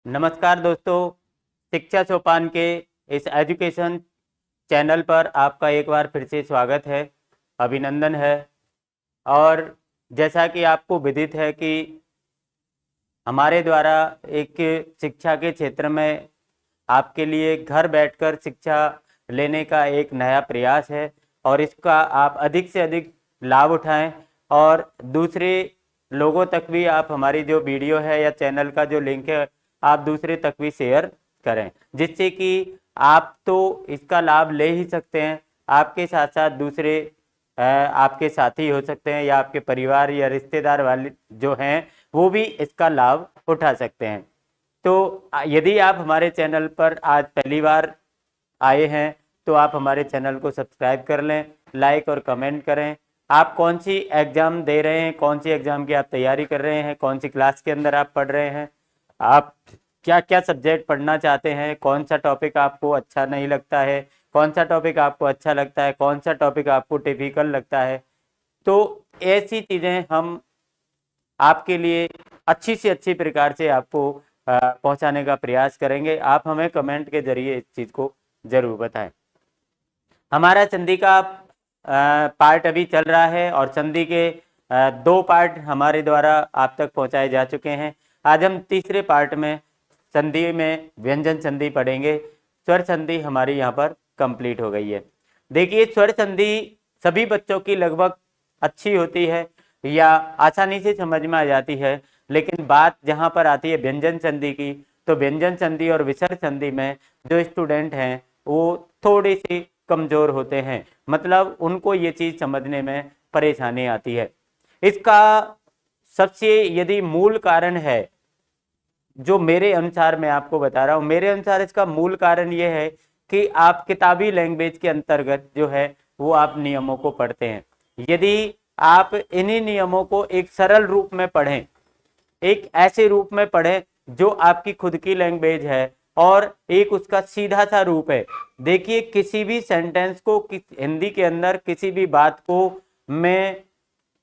नमस्कार दोस्तों, शिक्षा सोपान के इस एजुकेशन चैनल पर आपका एक बार फिर से स्वागत है, अभिनंदन है। और जैसा कि आपको विदित है कि हमारे द्वारा एक शिक्षा के क्षेत्र में आपके लिए घर बैठकर शिक्षा लेने का एक नया प्रयास है और इसका आप अधिक से अधिक लाभ उठाएं और दूसरे लोगों तक भी आप हमारी जो वीडियो है या चैनल का जो लिंक है आप दूसरे तक भी शेयर करें, जिससे कि आप तो इसका लाभ ले ही सकते हैं, आपके साथ साथ दूसरे आपके साथी हो सकते हैं या आपके परिवार या रिश्तेदार वाले जो हैं वो भी इसका लाभ उठा सकते हैं। तो यदि आप हमारे चैनल पर आज पहली बार आए हैं तो आप हमारे चैनल को सब्सक्राइब कर लें, लाइक और कमेंट करें। आप कौन सी एग्ज़ाम दे रहे हैं, कौन सी एग्ज़ाम की आप तैयारी कर रहे हैं, कौन सी क्लास के अंदर आप पढ़ रहे हैं, आप क्या क्या सब्जेक्ट पढ़ना चाहते हैं, कौन सा टॉपिक आपको अच्छा नहीं लगता है, कौन सा टॉपिक आपको अच्छा लगता है, कौन सा टॉपिक आपको डिफिकल्ट लगता है, तो ऐसी चीज़ें हम आपके लिए अच्छी से अच्छी प्रकार से आपको पहुंचाने का प्रयास करेंगे। आप हमें कमेंट के जरिए इस चीज़ को ज़रूर बताएं। हमारा संधि का पार्ट अभी चल रहा है और संधि के 2 पार्ट हमारे द्वारा आप तक पहुंचाए जा चुके हैं। आज हम तीसरे पार्ट में संधि में व्यंजन संधि पढ़ेंगे। स्वर संधि हमारी यहाँ पर कंप्लीट हो गई है। देखिए, स्वर संधि सभी बच्चों की लगभग अच्छी होती है या आसानी से समझ में आ जाती है, लेकिन बात जहाँ पर आती है व्यंजन संधि की, तो व्यंजन संधि और विसर्ग संधि में जो स्टूडेंट हैं वो थोड़ी सी कमजोर होते हैं, मतलब उनको ये चीज समझने में परेशानी आती है। इसका सबसे यदि मूल कारण है, जो मेरे अनुसार मैं आपको बता रहा हूं, मेरे अनुसार इसका मूल कारण ये है कि आप किताबी लैंग्वेज के अंतर्गत जो है वो आप नियमों को पढ़ते हैं। यदि आप इन्हीं नियमों को एक सरल रूप में पढ़ें, एक ऐसे रूप में पढ़ें जो आपकी खुद की लैंग्वेज है और एक उसका सीधा सा रूप है। देखिए, किसी भी सेंटेंस को हिंदी के अंदर किसी भी बात को मैं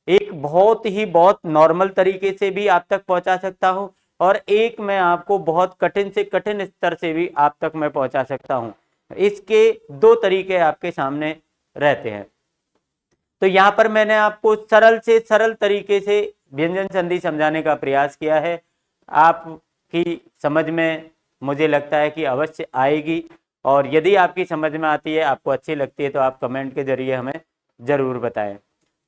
एक बहुत नॉर्मल तरीके से भी आप तक पहुंचा सकता हूं और एक मैं आपको बहुत कठिन से कठिन स्तर से भी आप तक मैं पहुंचा सकता हूं। इसके 2 तरीके आपके सामने रहते हैं। तो यहाँ पर मैंने आपको सरल से सरल तरीके से व्यंजन संधि समझाने का प्रयास किया है। आपकी समझ में मुझे लगता है कि अवश्य आएगी और यदि आपकी समझ में आती है, आपको अच्छी लगती है, तो आप कमेंट के जरिए हमें जरूर बताएं।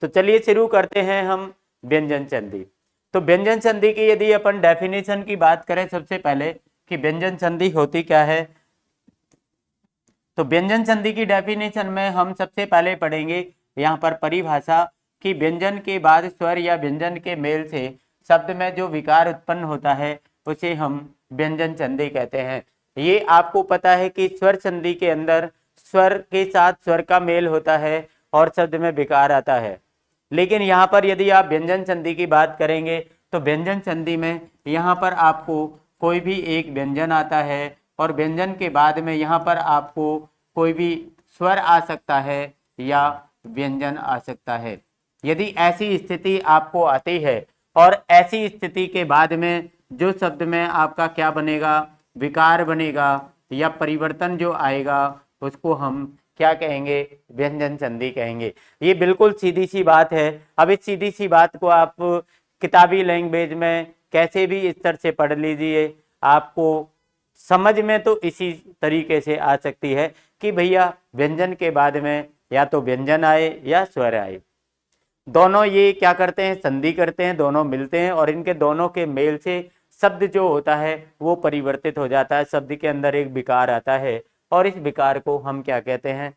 तो चलिए शुरू करते हैं हम व्यंजन संधि। तो व्यंजन संधि की यदि अपन डेफिनेशन की बात करें सबसे पहले कि व्यंजन संधि होती क्या है, तो व्यंजन संधि की डेफिनेशन में हम सबसे पहले पढ़ेंगे यहाँ पर परिभाषा कि व्यंजन के बाद स्वर या व्यंजन के मेल से शब्द में जो विकार उत्पन्न होता है उसे हम व्यंजन संधि कहते हैं। ये आपको पता है कि स्वर संधि के अंदर स्वर के साथ स्वर का मेल होता है और शब्द में विकार आता है। लेकिन यहाँ पर यदि आप व्यंजन संधि की बात करेंगे तो व्यंजन संधि में यहाँ पर आपको कोई भी एक व्यंजन आता है और व्यंजन के बाद में यहाँ पर आपको कोई भी स्वर आ सकता है या व्यंजन आ सकता है। यदि ऐसी स्थिति आपको आती है और ऐसी स्थिति के बाद में जो शब्द में आपका क्या बनेगा, विकार बनेगा या परिवर्तन जो आएगा, उसको हम क्या कहेंगे, व्यंजन संधि कहेंगे। ये बिल्कुल सीधी सी बात है। अब इस सीधी सी बात को आप किताबी लैंग्वेज में कैसे भी स्तर से पढ़ लीजिए, आपको समझ में तो इसी तरीके से आ सकती है कि भैया व्यंजन के बाद में या तो व्यंजन आए या स्वर आए, दोनों ये क्या करते हैं, संधि करते हैं, दोनों मिलते हैं और इनके दोनों के मेल से शब्द जो होता है वो परिवर्तित हो जाता है, शब्द के अंदर एक विकार आता है और इस विकार को हम क्या कहते हैं,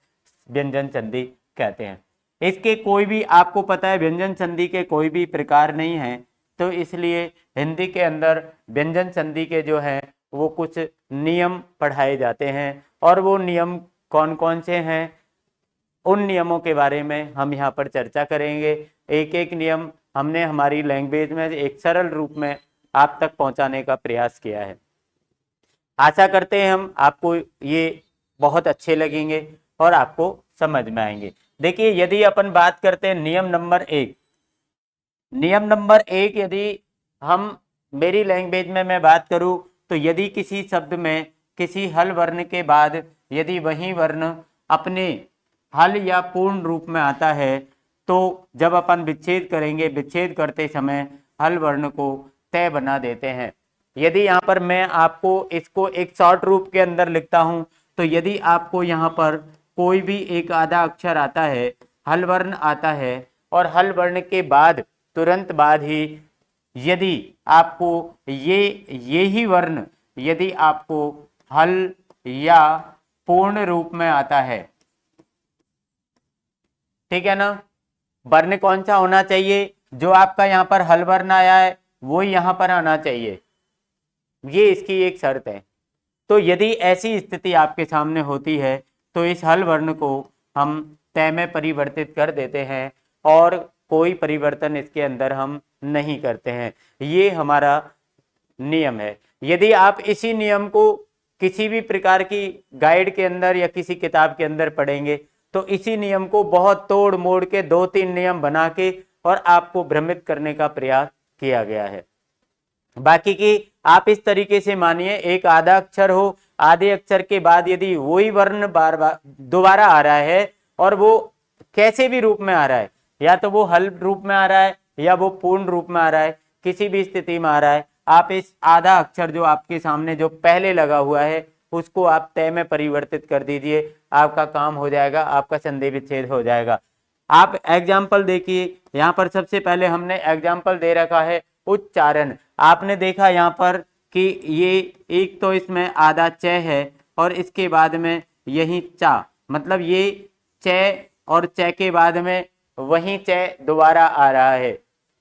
व्यंजन संधि कहते हैं। इसके कोई भी आपको पता है व्यंजन संधि के कोई भी प्रकार नहीं है, तो इसलिए हिंदी के अंदर व्यंजन संधि के जो है वो कुछ नियम पढ़ाए जाते हैं और वो नियम कौन कौन से हैं, उन नियमों के बारे में हम यहाँ पर चर्चा करेंगे। एक एक नियम हमने हमारी लैंग्वेज में एक सरल रूप में आप तक पहुंचाने का प्रयास किया है। आशा करते हैं हम आपको ये बहुत अच्छे लगेंगे और आपको समझ में आएंगे। देखिए, यदि अपन बात करते हैं नियम नंबर 1, नियम नंबर 1 यदि हम मेरी लैंग्वेज में मैं बात करूं तो यदि किसी शब्द में किसी हल वर्ण के बाद यदि वही वर्ण अपने हल या पूर्ण रूप में आता है तो जब अपन विच्छेद करेंगे, विच्छेद करते समय हल वर्ण को तय बना देते हैं। यदि यहाँ पर मैं आपको इसको एक शॉर्ट रूप के अंदर लिखता हूं, तो यदि आपको यहाँ पर कोई भी एक आधा अक्षर आता है, हल वर्ण आता है, और हल वर्ण के बाद तुरंत बाद ही यदि आपको ये ही वर्ण यदि आपको हल या पूर्ण रूप में आता है, ठीक है ना, वर्ण कौन सा होना चाहिए, जो आपका यहाँ पर हल वर्ण आया है वो यहाँ पर आना चाहिए, ये इसकी एक शर्त है। तो यदि ऐसी स्थिति आपके सामने होती है तो इस हल वर्ण को हम तय में परिवर्तित कर देते हैं और कोई परिवर्तन इसके अंदर हम नहीं करते हैं। ये हमारा नियम है। यदि आप इसी नियम को किसी भी प्रकार की गाइड के अंदर या किसी किताब के अंदर पढ़ेंगे तो इसी नियम को बहुत तोड़ मोड़ के 2-3 नियम बना के और आपको भ्रमित करने का प्रयास किया गया है। बाकी की आप इस तरीके से मानिए, एक आधा अक्षर हो, आधे अक्षर के बाद यदि वही वर्ण बार बार दोबारा आ रहा है और वो कैसे भी रूप में आ रहा है, या तो वो हल रूप में आ रहा है या वो पूर्ण रूप में आ रहा है, किसी भी स्थिति में आ रहा है, आप इस आधा अक्षर जो आपके सामने जो पहले लगा हुआ है उसको आप तय में परिवर्तित कर दीजिए, आपका काम हो जाएगा, आपका संधि विच्छेद हो जाएगा। आप एग्जाम्पल देखिए, यहाँ पर सबसे पहले हमने एग्जाम्पल दे रखा है उच्चारण। आपने देखा यहाँ पर कि ये एक तो इसमें आधा च है और इसके बाद में यही चा, मतलब ये च और च के बाद में वही च दोबारा आ रहा है,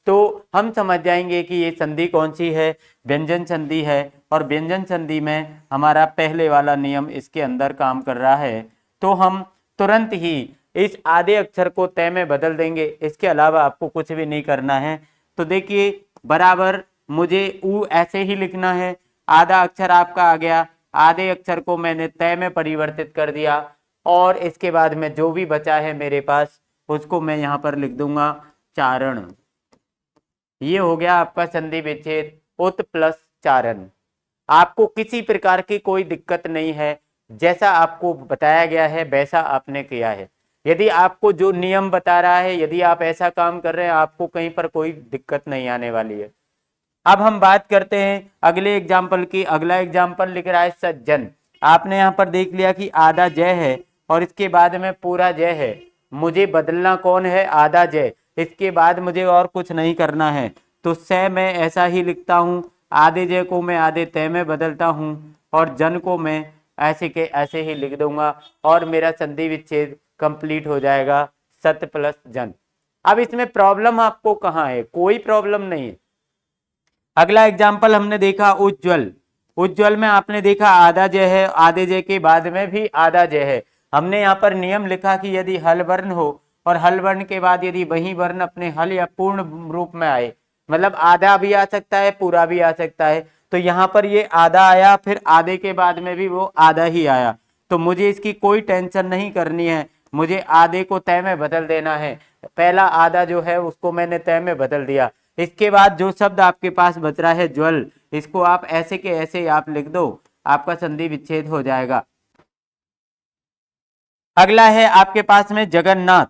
तो हम समझ जाएंगे कि ये संधि कौन सी है, व्यंजन संधि है। और व्यंजन संधि में हमारा पहले वाला नियम इसके अंदर काम कर रहा है, तो हम तुरंत ही इस आधे अक्षर को तय में बदल देंगे, इसके अलावा आपको कुछ भी नहीं करना है। तो देखिए बराबर मुझे ऊ ऐसे ही लिखना है, आधा अक्षर आपका आ गया, आधे अक्षर को मैंने तय में परिवर्तित कर दिया और इसके बाद में जो भी बचा है मेरे पास उसको मैं यहाँ पर लिख दूंगा चारण। ये हो गया आपका संधि विच्छेद उत प्लस चारण। आपको किसी प्रकार की कोई दिक्कत नहीं है, जैसा आपको बताया गया है वैसा आपने किया है। यदि आपको जो नियम बता रहा है, यदि आप ऐसा काम कर रहे हैं, आपको कहीं पर कोई दिक्कत नहीं आने वाली है। अब हम बात करते हैं अगले एग्जाम्पल की। अगला एग्जाम्पल लिख रहा है सज्जन। आपने यहाँ पर देख लिया कि आधा जय है और इसके बाद में पूरा जय है, मुझे बदलना कौन है, आधा जय, इसके बाद मुझे और कुछ नहीं करना है। तो स मैं ऐसा ही लिखता हूँ, आधे जय को मैं आधे तय में बदलता हूँ और जन को मैं ऐसे के ऐसे ही लिख दूंगा और मेरा संधि विच्छेद कंप्लीट हो जाएगा, सत प्लस जन। अब इसमें प्रॉब्लम आपको कहाँ है, कोई प्रॉब्लम नहीं है। अगला एग्जाम्पल हमने देखा उज्जवल। उज्जवल में आपने देखा आधा जय है, आधे जय के बाद में भी आधा जय है। हमने यहाँ पर नियम लिखा कि यदि हल वर्ण हो और हल वर्ण के बाद यदि वही वर्ण अपने हल या पूर्ण रूप में आए, मतलब आधा भी आ सकता है पूरा भी आ सकता है, तो यहाँ पर ये आधा आया, फिर आधे के बाद में भी वो आधा ही आया, तो मुझे इसकी कोई टेंशन नहीं करनी है, मुझे आधे को तय में बदल देना है। पहला आधा जो है उसको मैंने तय में बदल दिया, इसके बाद जो शब्द आपके पास बच रहा है ज्वल, इसको आप ऐसे के ऐसे आप लिख दो, आपका संधि विच्छेद हो जाएगा। अगला है आपके पास में जगन्नाथ।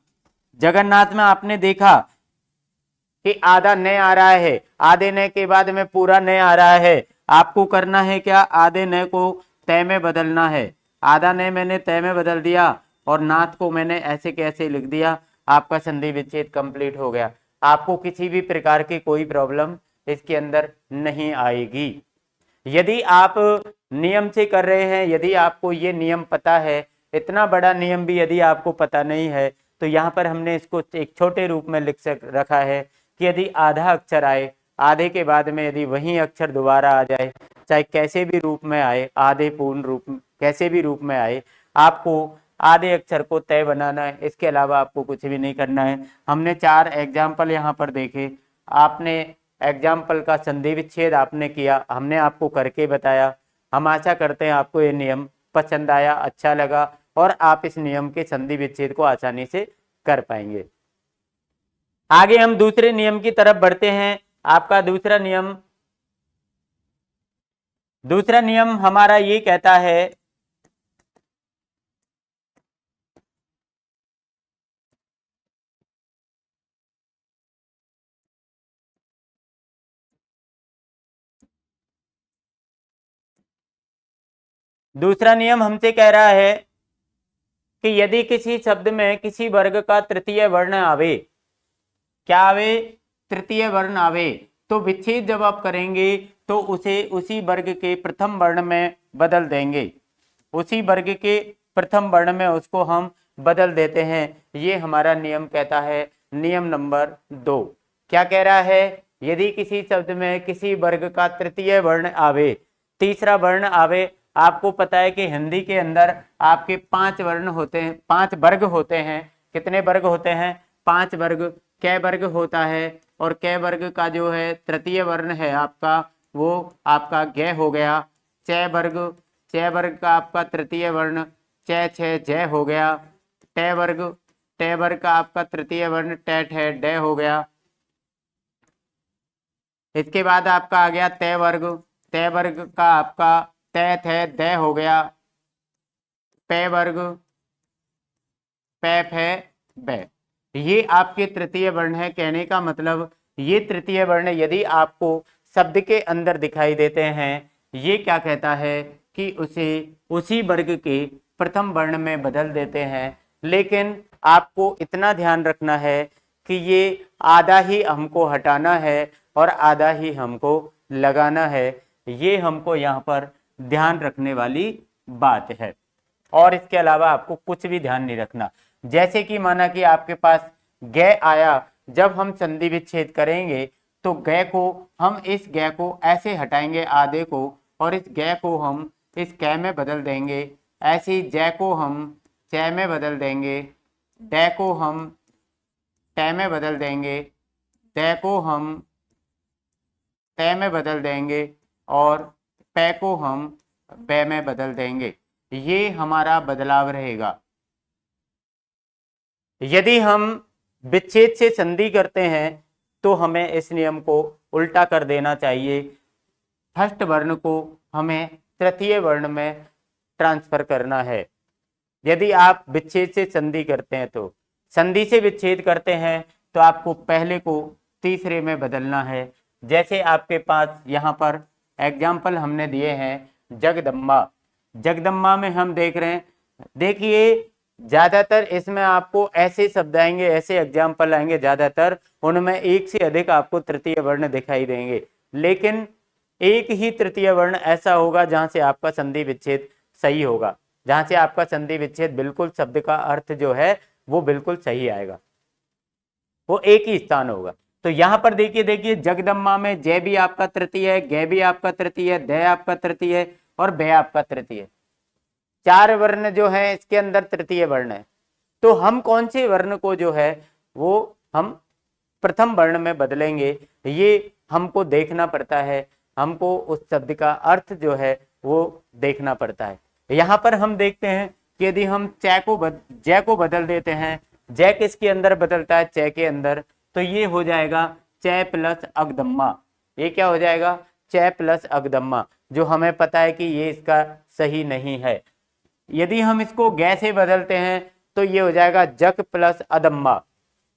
जगन्नाथ में आपने देखा कि आधा नय आ रहा है, आधे नय के बाद में पूरा नय आ रहा है। आपको करना है क्या, आधे नय को तय में बदलना है। आधा नय मैंने तय में बदल दिया और नाथ को मैंने ऐसे कैसे लिख दिया, आपका संधि विच्छेद कंप्लीट हो गया। आपको किसी भी प्रकार की कोई प्रॉब्लम इसके अंदर नहीं आएगी। यदि आप नियम से कर रहे हैं, यदि आपको ये नियम पता है, इतना बड़ा नियम भी यदि आपको पता नहीं है, तो यहाँ पर हमने इसको एक छोटे रूप में लिख रखा है कि यदि आधा अक्षर आए, आधे के बाद में यदि वही अक्षर दोबारा आ जाए, चाहे कैसे भी रूप में आए, आधे पूर्ण रूप कैसे भी रूप में आए, आपको आधे अक्षर को तय बनाना है, इसके अलावा आपको कुछ भी नहीं करना है। हमने 4 एग्जाम्पल यहाँ पर देखे, आपने एग्जाम्पल का संधि विच्छेद आपने किया, हमने आपको करके बताया। हम आशा करते हैं आपको ये नियम पसंद आया, अच्छा लगा और आप इस नियम के संधि विच्छेद को आसानी से कर पाएंगे। आगे हम दूसरे नियम की तरफ बढ़ते हैं। आपका दूसरा नियम दूसरा नियम हमारा ये कहता है दूसरा नियम हमसे कह रहा है कि यदि किसी शब्द में किसी वर्ग का तृतीय वर्ण आवे, क्या आवे, तृतीय वर्ण आवे, तो विच्छेद जब आप करेंगे तो उसे उसी वर्ग के प्रथम वर्ण में बदल देंगे, उसी वर्ग के प्रथम वर्ण में उसको हम बदल देते हैं। ये हमारा नियम कहता है, नियम नंबर 2। क्या कह रहा है, यदि किसी शब्द में किसी वर्ग का तृतीय वर्ण आवे, तीसरा वर्ण आवे। आपको पता है कि हिंदी के अंदर आपके 5 वर्ण होते हैं, 5 वर्ग होते हैं। कितने वर्ग होते हैं, 5 वर्ग। कै वर्ग होता है, और कै वर्ग का जो है तृतीय वर्ण है आपका, वो आपका गे हो गया। च वर्ग, च वर्ग का आपका तृतीय वर्ण च छ जय हो गया। ट वर्ग, ट वर्ग का आपका तृतीय वर्ण ट ठ ड हो गया। इसके बाद आपका आ गया तय वर्ग, तय वर्ग का आपका तय थ द हो गया। पे वर्ग, पे फे ब, ये आपके तृतीय वर्ण है। कहने का मतलब ये तृतीय वर्ण यदि आपको शब्द के अंदर दिखाई देते हैं, ये क्या कहता है कि उसे उसी वर्ग के प्रथम वर्ण में बदल देते हैं। लेकिन आपको इतना ध्यान रखना है कि ये आधा ही हमको हटाना है और आधा ही हमको लगाना है। ये हमको यहाँ पर ध्यान रखने वाली बात है, और इसके अलावा आपको कुछ भी ध्यान नहीं रखना। जैसे कि माना कि आपके पास गे आया, जब हम संधि विच्छेद करेंगे तो गे को हम इस गे को ऐसे हटाएंगे आधे को, और इस गे को हम इस कै में बदल देंगे। ऐसे ही जय को हम चै में बदल देंगे, डै को हम टै में बदल देंगे, दै को हम तय में बदल देंगे, और पै को हम पै में बदल देंगे। ये हमारा बदलाव रहेगा। यदि हम विच्छेद से संधि करते हैं तो हमें इस नियम को उल्टा कर देना चाहिए। फर्स्ट वर्ण को हमें तृतीय वर्ण में ट्रांसफर करना है। यदि आप विच्छेद से संधि करते हैं, तो संधि से विच्छेद करते हैं तो आपको पहले को तीसरे में बदलना है। जैसे आपके पास यहाँ पर एग्जाम्पल हमने दिए हैं, जगदम्बा। जगदम्बा में हम देख रहे हैं, देखिए ज्यादातर इसमें आपको ऐसे शब्द आएंगे, ऐसे एग्जाम्पल आएंगे, ज्यादातर उनमें एक से अधिक आपको तृतीय वर्ण दिखाई देंगे। लेकिन एक ही तृतीय वर्ण ऐसा होगा जहां से आपका संधि विच्छेद सही होगा, जहां से आपका संधि विच्छेद बिल्कुल शब्द का अर्थ जो है वो बिल्कुल सही आएगा, वो एक ही स्थान होगा। तो यहां पर देखिए जगदम्बा में जय भी आपका तृतीय है, गे भी आपका तृतीय है, द आपका तृतीय है, और बे आपका तृतीय है। 4 वर्ण जो है इसके अंदर तृतीय वर्ण है। तो हम कौन से वर्ण को जो है वो हम प्रथम वर्ण में बदलेंगे, ये हमको देखना पड़ता है। हमको उस शब्द का अर्थ जो है वो देखना पड़ता है। यहाँ पर हम देखते हैं कि यदि हम जय को बदल देते हैं, जय किसके अंदर बदलता है, च के अंदर, तो ये हो जाएगा च प्लस अगदम्मा। ये क्या हो जाएगा, च प्लस अगदम्मा, जो हमें पता है कि ये इसका सही नहीं है। यदि हम इसको गे से बदलते हैं तो ये हो जाएगा जक प्लस अदम्बा,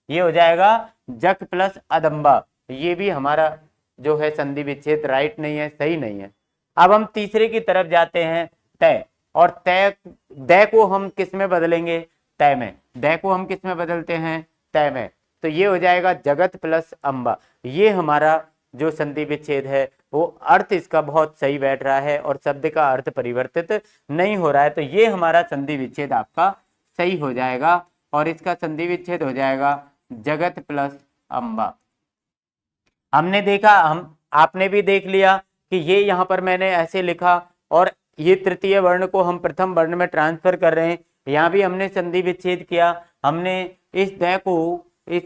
ये हो जाएगा जक प्लस अदम्बा। ये भी हमारा जो है संधि विच्छेद राइट नहीं है, सही नहीं है। अब हम तीसरे की तरफ जाते हैं, तय। और तय, द को हम किस में बदलेंगे, तय में। द को हम किस में बदलते हैं, तय में। तो ये हो जाएगा जगत प्लस अंबा। ये हमारा जो संधि विच्छेद है वो अर्थ इसका बहुत सही बैठ रहा है और शब्द का अर्थ परिवर्तित नहीं हो रहा है। तो ये हमारा संधि विच्छेद आपका सही हो जाएगा, और इसका संधि विच्छेद हो जाएगा जगत प्लस अंबा। हमने देखा, हम आपने भी देख लिया कि ये यहाँ पर मैंने ऐसे लिखा, और ये तृतीय वर्ण को हम प्रथम वर्ण में ट्रांसफर कर रहे हैं। यहाँ भी हमने संधि विच्छेद किया, हमने इस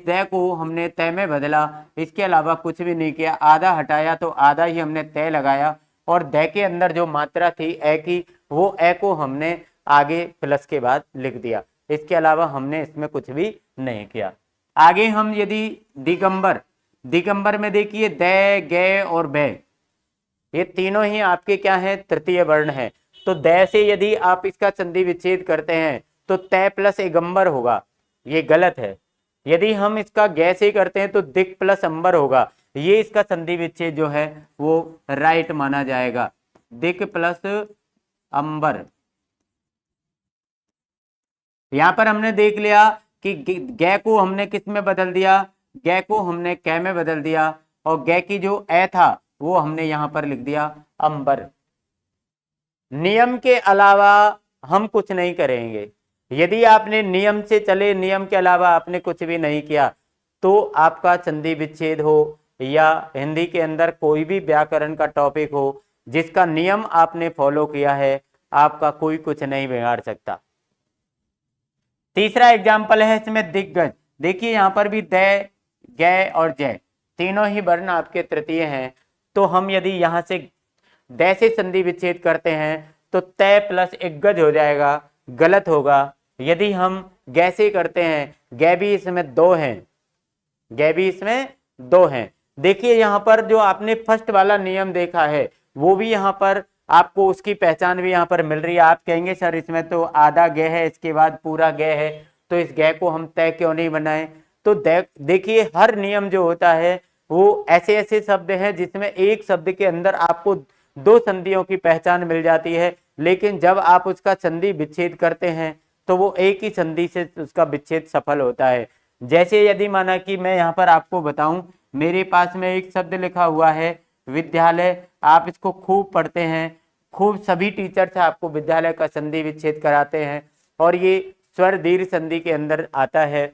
द को हमने तय में बदला, इसके अलावा कुछ भी नहीं किया। आधा हटाया तो आधा ही हमने तय लगाया, और द के अंदर जो मात्रा थी ए की, वो ए को हमने आगे प्लस के बाद लिख दिया। इसके अलावा हमने इसमें कुछ भी नहीं किया। आगे हम यदि दिगंबर में देखिए द, गे और बे, ये तीनों ही आपके क्या हैं, तृतीय वर्ण है। तो दै से यदि आप इसका संधि विच्छेद करते हैं तो तय प्लस एगंबर होगा, ये गलत है। यदि हम इसका गै से करते हैं तो दिक प्लस अंबर होगा, ये इसका संधि विच्छेद जो है वो राइट माना जाएगा, दिक प्लस अंबर। यहां पर हमने देख लिया कि गै को हमने किस में बदल दिया, गै को हमने कै में बदल दिया, और गै की जो ए था वो हमने यहां पर लिख दिया अंबर। नियम के अलावा हम कुछ नहीं करेंगे। यदि आपने नियम से चले, नियम के अलावा आपने कुछ भी नहीं किया, तो आपका संधि विच्छेद हो या हिंदी के अंदर कोई भी व्याकरण का टॉपिक हो, जिसका नियम आपने फॉलो किया है, आपका कोई कुछ नहीं बिगाड़ सकता। तीसरा एग्जाम्पल है इसमें दिग्गज। देखिए यहां पर भी दै, गै और जय तीनों ही वर्ण आपके तृतीय हैं। तो हम यदि यहां से दै से संधि विच्छेद करते हैं तो तय प्लस एक गज हो जाएगा, गलत होगा। यदि हम गै से करते हैं, गै भी इसमें दो हैं, गै भी इसमें दो हैं। देखिए यहां पर जो आपने फर्स्ट वाला नियम देखा है वो भी यहां पर आपको उसकी पहचान भी यहां पर मिल रही है। आप कहेंगे सर इसमें तो आधा गै है, इसके बाद पूरा गै है, तो इस गै को हम तय क्यों नहीं बनाए। तो देखिए हर नियम जो होता है वो ऐसे ऐसे शब्द हैं जिसमें एक शब्द के अंदर आपको दो संधियों की पहचान मिल जाती है, लेकिन जब आप उसका संधि विच्छेद करते हैं तो वो एक ही संधि से उसका विच्छेद सफल होता है। जैसे यदि माना कि मैं यहाँ पर आपको बताऊं, मेरे पास में एक शब्द लिखा हुआ है विद्यालय, आप इसको खूब पढ़ते हैं, खूब सभी टीचर्स आपको विद्यालय का संधि विच्छेद कराते हैं और ये स्वर दीर्घ संधि के अंदर आता है।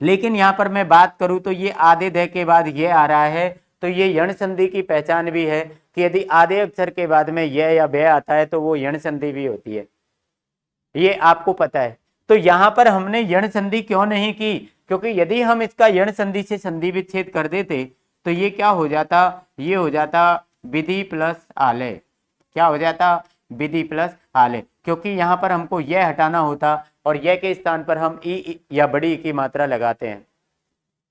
लेकिन यहाँ पर मैं बात करूं तो ये आधे द के बाद ये आ रहा है, तो ये यण संधि की पहचान भी है कि यदि आधे अक्षर के बाद में यह या वे आता है तो वो यण संधि भी होती है, ये आपको पता है। तो यहां पर हमने यण संधि क्यों नहीं की, क्योंकि यदि हम इसका यण संधि से संधि विच्छेद कर देते तो ये क्या हो जाता, ये हो जाता विधि प्लस आलय। क्या हो जाता, विधि प्लस आलय, क्योंकि यहां पर हमको यह हटाना होता और यह के स्थान पर हम ई या बड़ी ई की मात्रा लगाते हैं।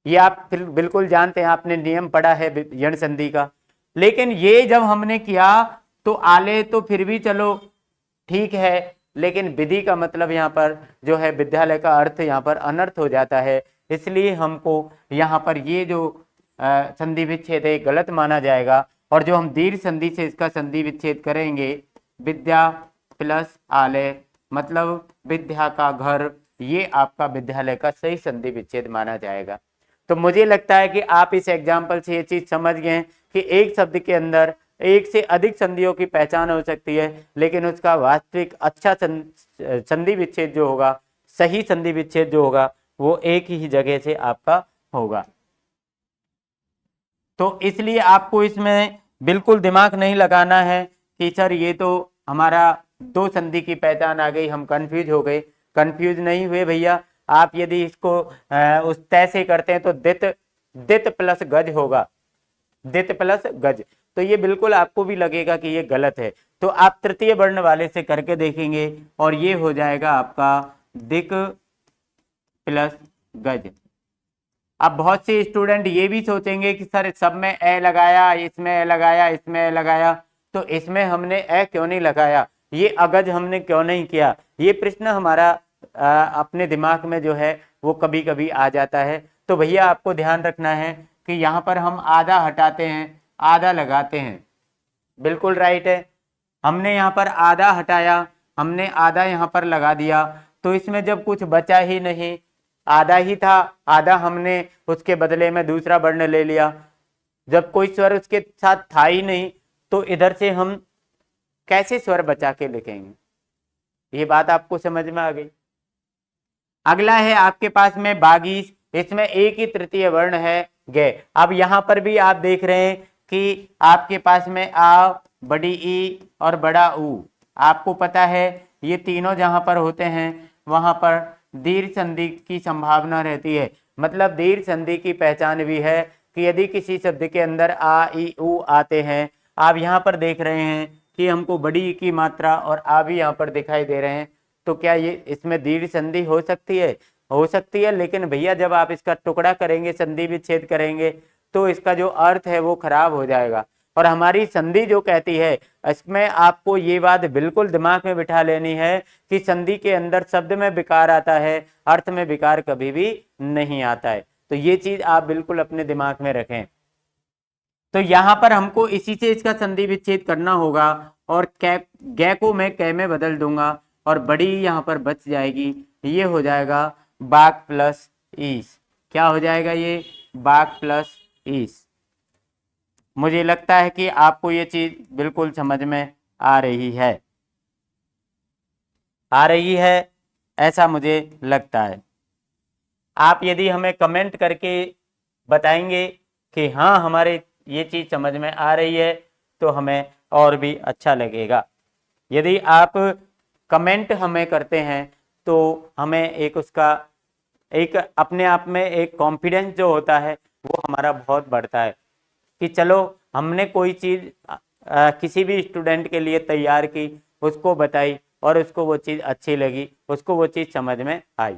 ये आप बिल्कुल जानते हैं, आपने नियम पढ़ा है यण संधि का। लेकिन ये जब हमने किया तो आले तो फिर भी चलो ठीक है, लेकिन विधि का मतलब यहाँ पर जो है विद्यालय का अर्थ यहाँ पर अनर्थ हो जाता है। इसलिए हमको यहाँ पर ये जो संधि विच्छेद है गलत माना जाएगा, और जो हम दीर्घ संधि से इसका संधि विच्छेद करेंगे विद्या प्लस आलय मतलब विद्या का घर, ये आपका विद्यालय का सही संधि विच्छेद माना जाएगा। तो मुझे लगता है कि आप इस एग्जाम्पल से ये चीज समझ गए कि एक शब्द के अंदर एक से अधिक संधियों की पहचान हो सकती है, लेकिन उसका वास्तविक अच्छा संधि विच्छेद जो होगा, सही संधि विच्छेद जो होगा, वो एक ही जगह से आपका होगा। तो इसलिए आपको इसमें बिल्कुल दिमाग नहीं लगाना है कि सर ये तो हमारा दो संधि की पहचान आ गई, हम कंफ्यूज हो गए। कंफ्यूज नहीं हुए भैया, आप यदि इसको उस तय से करते हैं तो दित दित प्लस गज होगा, दित प्लस गज। तो ये बिल्कुल आपको भी लगेगा कि ये गलत है, तो आप तृतीय वर्ण वाले से करके देखेंगे और ये हो जाएगा आपका दिक प्लस गज। अब बहुत से स्टूडेंट ये भी सोचेंगे कि सर सब में ए लगाया, इसमें ए लगाया, इसमें ए लगाया, तो इसमें हमने ए क्यों नहीं लगाया, ये अगज हमने क्यों नहीं किया। ये प्रश्न हमारा अपने दिमाग में जो है वो कभी कभी आ जाता है। तो भैया आपको ध्यान रखना है कि यहाँ पर हम आधा हटाते हैं, आधा लगाते हैं, बिल्कुल राइट है। हमने यहाँ पर आधा हटाया, हमने आधा यहाँ पर लगा दिया, तो इसमें जब कुछ बचा ही नहीं, आधा ही था, आधा हमने उसके बदले में दूसरा वर्ण ले लिया, जब कोई स्वर उसके साथ था ही नहीं, तो इधर से हम कैसे स्वर बचा के लिखेंगे। ये बात आपको समझ में आ गई। अगला है आपके पास में बागीश, इसमें एक ही तृतीय वर्ण है गे। अब यहां पर भी आप देख रहे हैं कि आपके पास में आ, बड़ी ई और बड़ा ऊ, आपको पता है ये तीनों जहां पर होते हैं वहां पर दीर्घ संधि की संभावना रहती है। मतलब दीर्घ संधि की पहचान भी है कि यदि किसी शब्द के अंदर आ ई ऊ आते हैं, आप यहाँ पर देख रहे हैं कि हमको बड़ी ई की मात्रा और आ भी यहाँ पर दिखाई दे रहे हैं, तो क्या ये इसमें दीर्घ संधि हो सकती है, हो सकती है। लेकिन भैया जब आप इसका टुकड़ा करेंगे, संधि विच्छेद करेंगे, तो इसका जो अर्थ है वो खराब हो जाएगा। और हमारी संधि जो कहती है, इसमें आपको ये बात बिल्कुल दिमाग में बिठा लेनी है कि संधि के अंदर शब्द में विकार आता है, अर्थ में विकार कभी भी नहीं आता है। तो ये चीज आप बिल्कुल अपने दिमाग में रखें। तो यहां पर हमको इसी से इसका संधि विच्छेद करना होगा और कै को मैं कै में बदल दूंगा और बड़ी यहां पर बच जाएगी। ये हो जाएगा बाक प्लस ईस। क्या हो जाएगा ये? बाक प्लस ईस। मुझे लगता है कि आपको ये चीज बिल्कुल समझ में आ रही है, ऐसा मुझे लगता है। आप यदि हमें कमेंट करके बताएंगे कि हाँ हमारे ये चीज समझ में आ रही है तो हमें और भी अच्छा लगेगा। यदि आप कमेंट हमें करते हैं तो हमें एक उसका एक अपने आप में एक कॉन्फिडेंस जो होता है वो हमारा बहुत बढ़ता है कि चलो हमने कोई चीज किसी भी स्टूडेंट के लिए तैयार की, उसको बताई और उसको वो चीज अच्छी लगी, उसको वो चीज समझ में आई।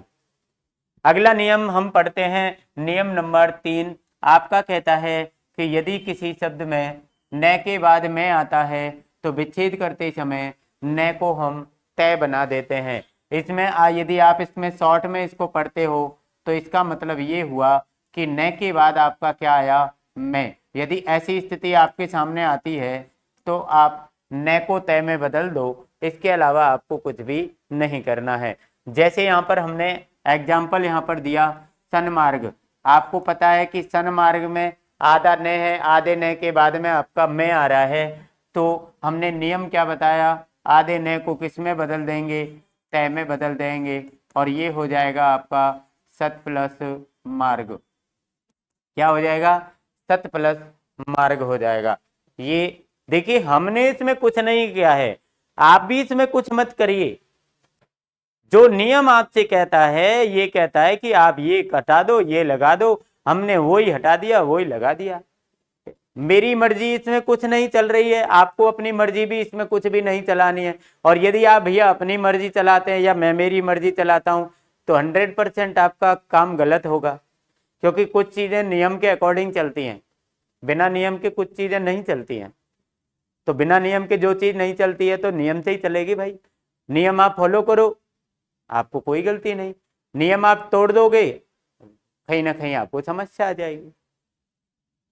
अगला नियम हम पढ़ते हैं, नियम नंबर 3। आपका कहता है कि यदि किसी शब्द में न के बाद में आता है तो विच्छेद करते समय न को हम तय बना देते हैं। इसमें यदि आप इसमें शॉर्ट में इसको पढ़ते हो तो इसका मतलब ये हुआ कि न के बाद आपका क्या आया? मैं। यदि ऐसी स्थिति आपके सामने आती है तो आप न को तय में बदल दो, इसके अलावा आपको कुछ भी नहीं करना है। जैसे यहाँ पर हमने एग्जाम्पल यहाँ पर दिया सन्मार्ग। आपको पता है कि सन्मार्ग में आधा न है, आधे न के बाद में आपका मैं आ रहा है, तो हमने नियम क्या बताया? आधे न को किस में बदल देंगे? तय में बदल देंगे और ये हो जाएगा आपका सत प्लस मार्ग। क्या हो जाएगा? सत प्लस मार्ग हो जाएगा। ये देखिए हमने इसमें कुछ नहीं किया है, आप भी इसमें कुछ मत करिए। जो नियम आपसे कहता है ये कहता है कि आप ये हटा दो, ये लगा दो, हमने वही हटा दिया, वही लगा दिया। मेरी मर्जी इसमें कुछ नहीं चल रही है, आपको अपनी मर्जी भी इसमें कुछ भी नहीं चलानी है। और यदि आप भैया अपनी मर्जी चलाते हैं या मैं मेरी मर्जी चलाता हूं तो 100% आपका काम गलत होगा, क्योंकि कुछ चीजें नियम के अकॉर्डिंग चलती हैं, बिना नियम के कुछ चीजें नहीं चलती हैं। तो बिना नियम के जो चीज नहीं चलती है तो नियम से ही चलेगी भाई। नियम आप फॉलो करो, आपको कोई गलती नहीं। नियम आप तोड़ दोगे कहीं ना कहीं आपको समस्या आ जाएगी।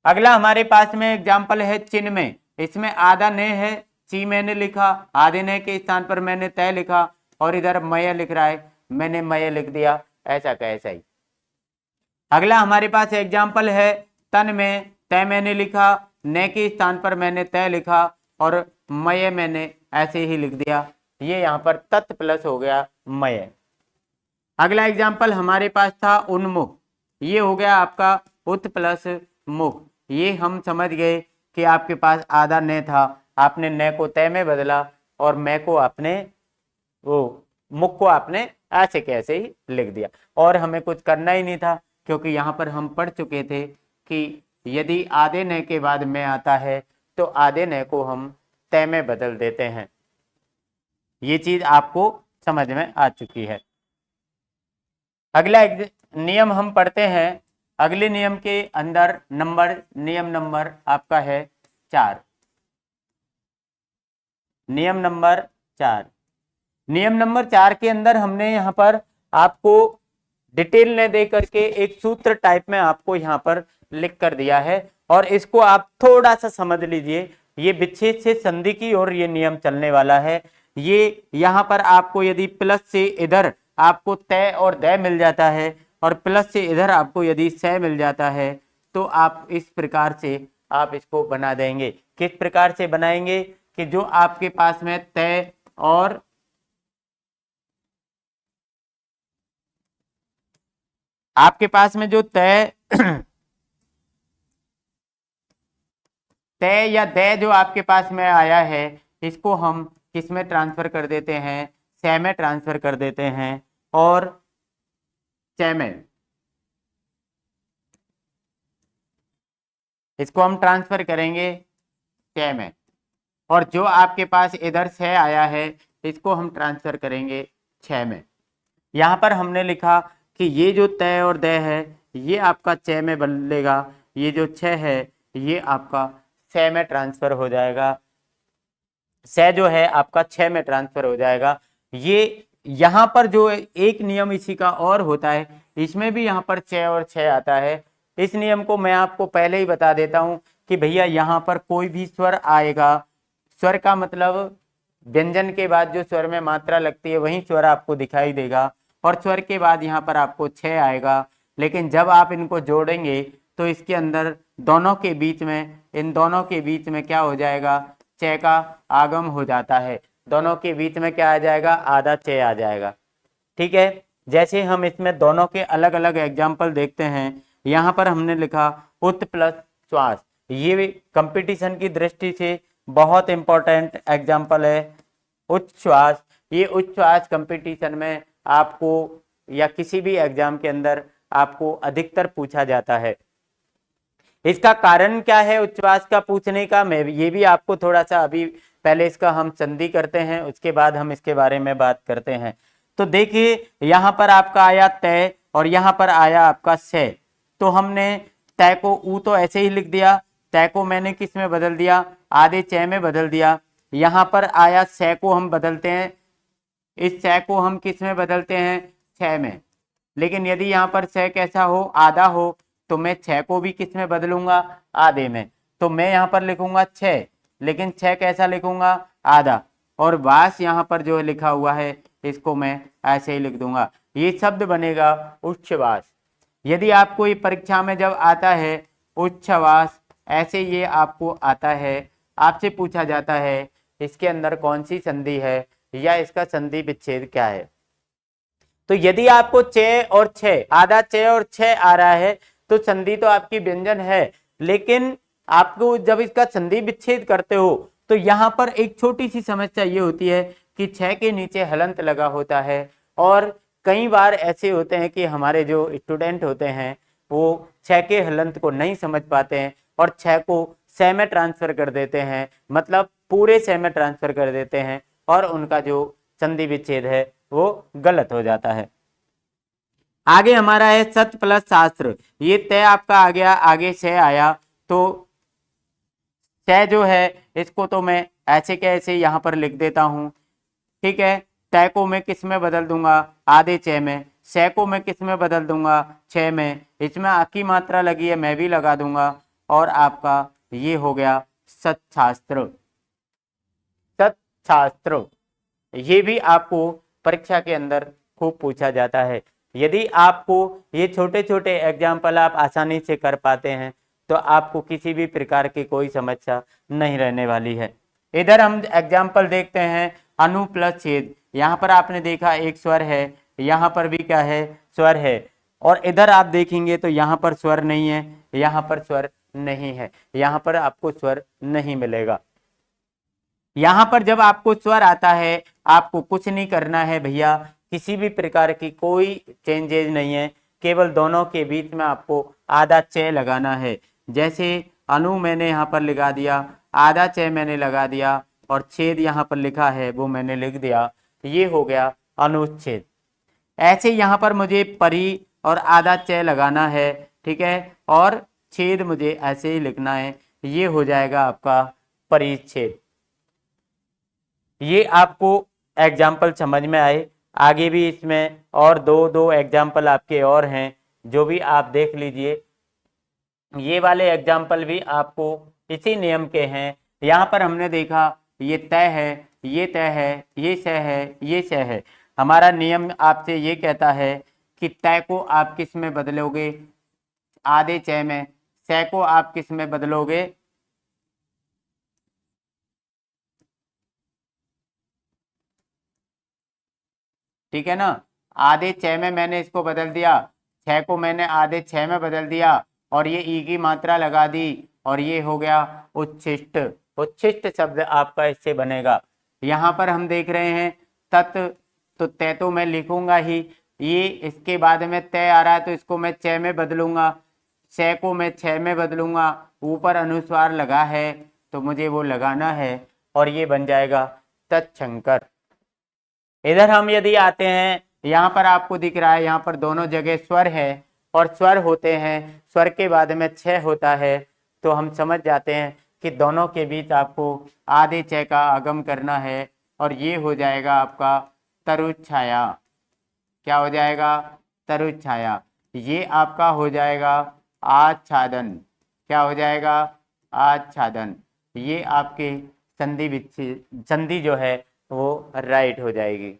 अगला हमारे पास में एग्जाम्पल है चिन्ह में। इसमें आधा ने है, ची मैंने लिखा, आधे ने के स्थान पर मैंने तय लिखा और इधर मय लिख रहा है, मैंने मय लिख दिया, ऐसा का ऐसा ही। अगला हमारे पास एग्जाम्पल है तन में, तय मैंने लिखा, न के स्थान पर मैंने तय लिखा और मय मैंने ऐसे ही लिख दिया। ये यहाँ पर तत् प्लस हो गया मय। अगला एग्जाम्पल हमारे पास था उन्मुख। ये हो गया आपका उत प्लस मुख। ये हम समझ गए कि आपके पास आधा न था, आपने न को तय में बदला और मैं को आपने वो मुख को आपने ऐसे कैसे ही लिख दिया और हमें कुछ करना ही नहीं था, क्योंकि यहाँ पर हम पढ़ चुके थे कि यदि आधे न के बाद में आता है तो आधे न को हम तय में बदल देते हैं। ये चीज आपको समझ में आ चुकी है। अगला नियम हम पढ़ते हैं। अगले नियम के अंदर नियम नंबर आपका है 4। नियम नंबर 4। नियम नंबर 4 के अंदर हमने यहाँ पर आपको डिटेल न दे करके एक सूत्र टाइप में आपको यहाँ पर लिख कर दिया है और इसको आप थोड़ा सा समझ लीजिए। ये विच्छेद से संधि की और ये नियम चलने वाला है। ये यहाँ पर आपको यदि प्लस से इधर आपको तय और दय मिल जाता है और प्लस से इधर आपको यदि सय मिल जाता है तो आप इस प्रकार से आप इसको बना देंगे। किस प्रकार से बनाएंगे कि जो आपके पास में तय और आपके पास में जो तय तय या दय जो आपके पास में आया है इसको हम किस में ट्रांसफर कर देते हैं? सय में ट्रांसफर कर देते हैं और चय में इसको हम ट्रांसफर करेंगे चय में और जो आपके पास इधर छह आया है इसको हम ट्रांसफर करेंगे छह में। यहाँ पर हमने लिखा कि ये जो तय और दय है ये आपका चय में बदलेगा, ये जो छह है ये आपका 6 में ट्रांसफर हो जाएगा, से जो है आपका 6 में ट्रांसफर हो जाएगा। ये यहाँ पर जो एक नियम इसी का और होता है, इसमें भी यहाँ पर 6 और 6 आता है। इस नियम को मैं आपको पहले ही बता देता हूँ कि भैया यहाँ पर कोई भी स्वर आएगा, स्वर का मतलब व्यंजन के बाद जो स्वर में मात्रा लगती है वही स्वर आपको दिखाई देगा, और स्वर के बाद यहाँ पर आपको 6 आएगा। लेकिन जब आप इनको जोड़ेंगे तो इसके अंदर दोनों के बीच में, इन दोनों के बीच में क्या हो जाएगा, 6 का आगम हो जाता है। दोनों के बीच में क्या आ जाएगा, आधा 6 आ जाएगा। ठीक है, जैसे हम इसमें दोनों के अलग अलग एग्जाम्पल देखते हैं। यहाँ पर हमने लिखा उत प्लस श्वास, ये कंपटीशन की दृष्टि से बहुत इंपॉर्टेंट एग्जाम्पल है। उच्छ्वास, ये उच्छ्वास कंपटीशन में आपको या किसी भी एग्जाम के अंदर आपको अधिकतर पूछा जाता है। इसका कारण क्या है उच्छ्वास का पूछने का, मैं ये भी आपको थोड़ा सा अभी पहले इसका हम संधि करते हैं, उसके बाद हम इसके बारे में बात करते हैं। तो देखिए यहाँ पर आपका आया तय और यहाँ पर आया आपका से, तो हमने तय को ऊ तो ऐसे ही लिख दिया, तय को मैंने किस में बदल दिया, आधे 6 में बदल दिया। यहाँ पर आया से को हम बदलते हैं, इस से को हम किस में बदलते हैं, 6 में। लेकिन यदि यहाँ पर से कैसा हो, आधा हो, तो मैं 6 को भी किस में बदलूंगा, आधे में। तो मैं यहाँ पर लिखूंगा 6, लेकिन 6 कैसा लिखूंगा, आधा। और वास यहाँ पर जो लिखा हुआ है इसको मैं ऐसे ही लिख दूंगा, ये शब्द बनेगा उच्छ्वास। यदि आपको ये परीक्षा में जब आता है उच्छ्वास, ऐसे ये आपको आता है, आपसे पूछा जाता है इसके अंदर कौन सी संधि है या इसका संधि विच्छेद क्या है। तो यदि आपको 6 और 6, आधा 6 और 6 आ रहा है तो संधि तो आपकी व्यंजन है, लेकिन आपको जब इसका संधि विच्छेद करते हो तो यहाँ पर एक छोटी सी समस्या ये होती है कि 6 के नीचे हलंत लगा होता है, और कई बार ऐसे होते हैं कि हमारे जो स्टूडेंट होते हैं वो 6 के हलंत को नहीं समझ पाते हैं और 6 को से में ट्रांसफर कर देते हैं, मतलब पूरे से में ट्रांसफर कर देते हैं, और उनका जो संधि विच्छेद है वो गलत हो जाता है। आगे हमारा है सत्य प्लस शास्त्र, ये तय आपका आ गया, आगे से आया, तो तय जो है इसको तो मैं ऐसे के ऐसे यहाँ पर लिख देता हूँ। ठीक है, तय को मैं किस में बदल दूंगा, आधे 6 में। से को मैं किस में बदल दूंगा, 6 में। इसमें आ की मात्रा लगी है, मैं भी लगा दूंगा, और आपका ये हो गया सत्शास्त्र। सत्शास्त्र ये भी आपको परीक्षा के अंदर खूब पूछा जाता है। यदि आपको ये छोटे छोटे एग्जाम्पल आप आसानी से कर पाते हैं तो आपको किसी भी प्रकार की कोई समस्या नहीं रहने वाली है। इधर हम एग्जाम्पल देखते हैं अनु प्लस छेद। यहाँ पर आपने देखा एक स्वर है, यहाँ पर भी क्या है, स्वर है, और इधर आप देखेंगे तो यहाँ पर स्वर नहीं है, यहाँ पर स्वर नहीं है, यहाँ पर आपको स्वर नहीं मिलेगा। यहाँ पर जब आपको स्वर आता है आपको कुछ नहीं करना है भैया, किसी भी प्रकार की कोई चेंजेज नहीं है, केवल दोनों के बीच में आपको आधा च लगाना है। जैसे अनु मैंने यहाँ पर लगा दिया, आधा च मैंने लगा दिया, और छेद यहाँ पर लिखा है वो मैंने लिख दिया, ये हो गया अनुच्छेद। ऐसे यहाँ पर मुझे परी और आधा च लगाना है, ठीक है, और छेद मुझे ऐसे ही लिखना है, ये हो जाएगा आपका परिच्छेद। ये आपको एग्जाम्पल समझ में आए। आगे भी इसमें और दो एग्जाम्पल आपके और हैं जो भी आप देख लीजिए। ये वाले एग्जाम्पल भी आपको इसी नियम के हैं। यहाँ पर हमने देखा ये तय है, ये तय है, ये सह है, ये सह है। हमारा नियम आपसे ये कहता है कि तय को आप किस में बदलोगे, आधे च में। सह को आप किस में बदलोगे, ठीक है ना, आधे 6 में मैंने इसको बदल दिया, 6 को मैंने आधे 6 में बदल दिया, और ये ई की मात्रा लगा दी, और ये हो गया उच्छिष्ट। उच्छिष्ट शब्द आपका इससे बनेगा। यहाँ पर हम देख रहे हैं तत्, तो तय तो मैं लिखूंगा ही, ये इसके बाद में तय आ रहा है तो इसको मैं 6 में बदलूंगा, से को मैं 6 में बदलूंगा, ऊपर अनुस्वार लगा है तो मुझे वो लगाना है, और ये बन जाएगा तत्शंकर। इधर हम यदि आते हैं, यहाँ पर आपको दिख रहा है यहाँ पर दोनों जगह स्वर है, और स्वर होते हैं, स्वर के बाद में 6 होता है, तो हम समझ जाते हैं कि दोनों के बीच आपको आधे च का आगम करना है और ये हो जाएगा आपका तरुज छाया। क्या हो जाएगा? तरुज छाया। ये आपका हो जाएगा आच्छादन। क्या हो जाएगा? आच्छादन। ये आपके संधि विच्छेद, संधि जो है वो राइट हो जाएगी।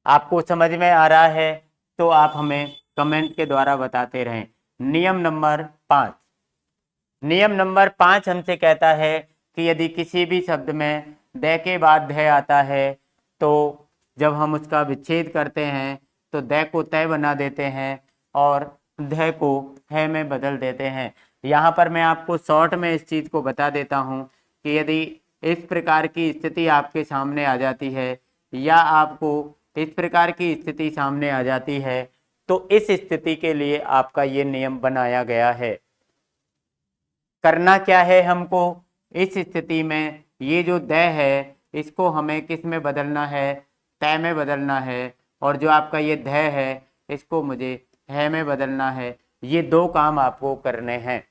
आपको समझ में आ रहा है तो आप हमें कमेंट के द्वारा बताते रहें। नियम नंबर 5। नियम नंबर 5 हमसे कहता है कि यदि किसी भी शब्द में द के बाद ध आता है तो जब हम उसका विच्छेद करते हैं तो द को तय बना देते हैं और ध को है में बदल देते हैं। यहाँ पर मैं आपको शॉर्ट में इस चीज़ को बता देता हूँ कि यदि इस प्रकार की स्थिति आपके सामने आ जाती है या आपको इस प्रकार की स्थिति सामने आ जाती है तो इस स्थिति के लिए आपका ये नियम बनाया गया है। करना क्या है हमको? इस स्थिति में ये जो द है इसको हमें किस में बदलना है? तय में बदलना है। और जो आपका ये ध है इसको मुझे है में बदलना है। ये दो काम आपको करने हैं,